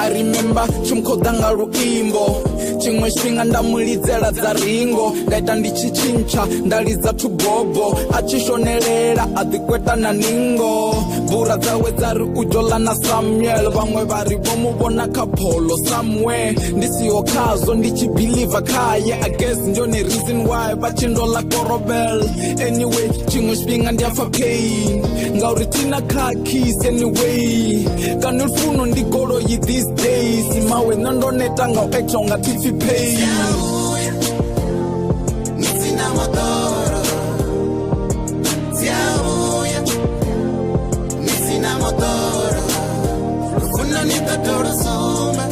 I remember chumkhoda nga luimbo chimwe xifhinga ndamulidzela dza ringo ndaita ndichichincha ndalidza thubobo achishonelela adikweta na ningo bura dzawe dzari ujola na Samuel vamwe vari vomuvona kapolo somewhere ndisiho khazo ndichibhiliva khaye I guess njoni reason why vachindola korobel anyway chimwe xifhinga ndiyafa pain ngauri tina car keys anyway kanulfuno ndigoloyi these days mawe nondoneta nga u-acta ungathi pay Nisina motoro Siahuya Nisina motoro Lufuna nitatoro sumba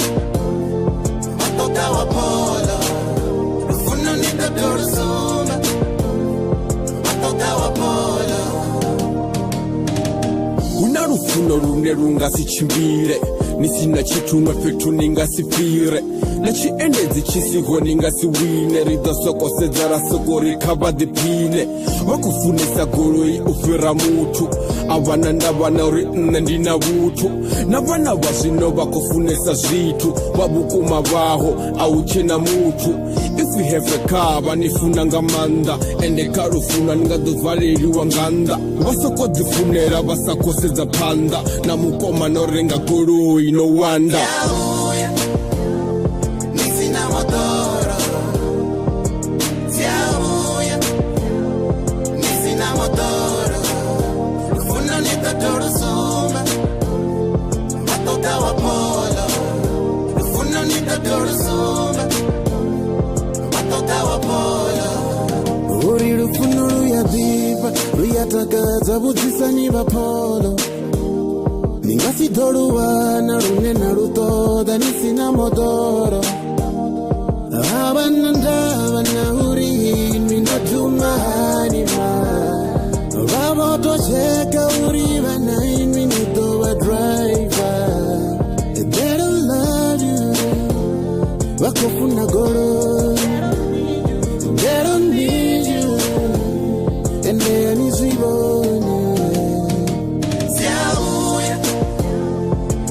Watoka wapolo Lufuna nitatoro sumba Watoka wapolo Una rufuno rune rungasichimbire nisina chitumwe fetu ningasifire nachiendedzi chisiho ningasiwine ridosokosedza rasoko rikava dipine vakufunisa goloi ufira mutu avana ndavana uri nne ndina vutu na vana vazvino vakufunisa zvitu vavukuma vaho auchena mutu if we have a car vanifuna nga manda ende karufuna ningadozvaleliwa nganda vasokodzifunera vasakosedza panda na mukoma norenga goloi no wanda Nisina motoro Siahuya Nisina motoro Lufuna nitatoro sumba Watoka wapolo Lufuna nitatoro sumba Watoka wapolo Uri lufuno ruyaviva ruyatakadza vudzisani vapolo Ningasitoluwana runena rutoda nisina motoro Abana ndavana uri minatumahaniva Vavotocheka uri vana iminitova driver They don't love you Vakofuna golo They don't need you And they are nizibone Siahuya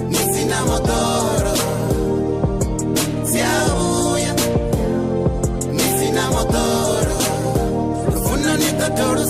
Nisina motoro Siahuya Nisina motoro Lufuna nitatoro